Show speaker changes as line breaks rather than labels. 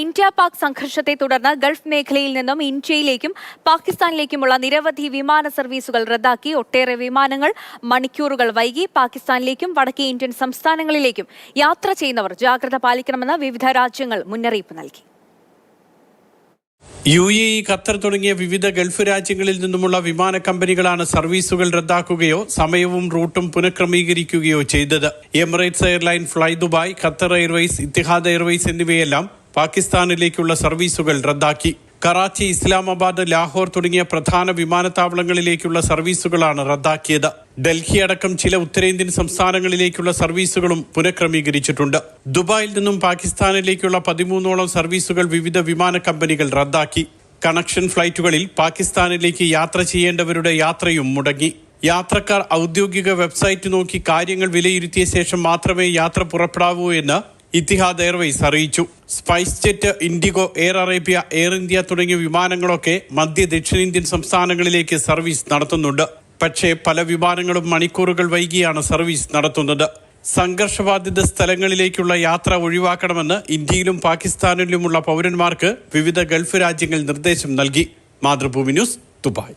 India Pak സംഘർഷത്തെ തുടർന്ന് Gulf മേഖലയിൽ നിന്നും ഇന്ത്യയിലേക്കും പാകിസ്ഥാനിലേക്കുമുള്ള നിരവധി വിമാന സർവീസുകൾ റദ്ദാക്കി. ഒട്ടേറെ വിമാനങ്ങൾ മണിക്കൂറുകൾ വൈകി. പാകിസ്ഥാനിലേക്കും വടക്കേ ഇന്ത്യൻ സംസ്ഥാനങ്ങളിലേക്കും യാത്ര ചെയ്യുന്നവർ ജാഗ്രത പാലിക്കണമെന്ന് വിവിധ രാജ്യങ്ങൾ മുന്നറിയിപ്പ് നൽകി.
UAE, ഖത്തർ തുടങ്ങിയ വിവിധ ഗൾഫ് രാജ്യങ്ങളിൽ നിന്നുമുള്ള വിമാന കമ്പനികളാണ് സർവീസുകൾ റദ്ദാക്കുകയോ സമയവും റൂട്ടും പുനഃക്രമീകരിക്കുകയോ ചെയ്തത്. Emirates airline, fly Dubai, Qatar Airways, Ittihad Airways എന്നിവയെല്ലാം പാകിസ്ഥാനിലേക്കുള്ള സർവീസുകൾ റദ്ദാക്കി. കറാച്ചി, ഇസ്ലാമാബാദ്, ലാഹോർ തുടങ്ങിയ പ്രധാന വിമാനത്താവളങ്ങളിലേക്കുള്ള സർവീസുകളാണ് റദ്ദാക്കിയത്. ഡൽഹി അടക്കം ചില ഉത്തരേന്ത്യൻ സംസ്ഥാനങ്ങളിലേക്കുള്ള സർവീസുകളും പുനഃക്രമീകരിച്ചിട്ടുണ്ട്. ദുബായിൽ നിന്നും പാകിസ്ഥാനിലേക്കുള്ള 13ഓളം സർവീസുകൾ വിവിധ വിമാന കമ്പനികൾ റദ്ദാക്കി. കണക്ഷൻ ഫ്ലൈറ്റുകളിൽ പാകിസ്ഥാനിലേക്ക് യാത്ര ചെയ്യേണ്ടവരുടെ യാത്രയും മുടങ്ങി. യാത്രക്കാർ ഔദ്യോഗിക വെബ്സൈറ്റ് നോക്കി കാര്യങ്ങൾ വിലയിരുത്തിയ ശേഷം മാത്രമേ യാത്ര പുറപ്പെടാവൂ എന്ന് ഇത്തിഹാദ് എയർവേസ് അറിയിച്ചു. Spice jet, IndiGo, air Arabia, air India തുടങ്ങിയ വിമാനങ്ങളൊക്കെ മധ്യ ദക്ഷിണേന്ത്യൻ സംസ്ഥാനങ്ങളിലേക്ക് സർവീസ് നടത്തുന്നുണ്ട്. പക്ഷേ പല വിമാനങ്ങളും മണിക്കൂറുകൾ വൈകിയാണ് സർവീസ് നടത്തുന്നത്. സംഘർഷബാധിത സ്ഥലങ്ങളിലേക്കുള്ള യാത്ര ഒഴിവാക്കണമെന്ന് ഇന്ത്യയിലും പാകിസ്ഥാനിലുമുള്ള പൗരന്മാർക്ക് വിവിധ ഗൾഫ് രാജ്യങ്ങൾ നിർദ്ദേശം നൽകി. Mathrubhumi news, Dubai.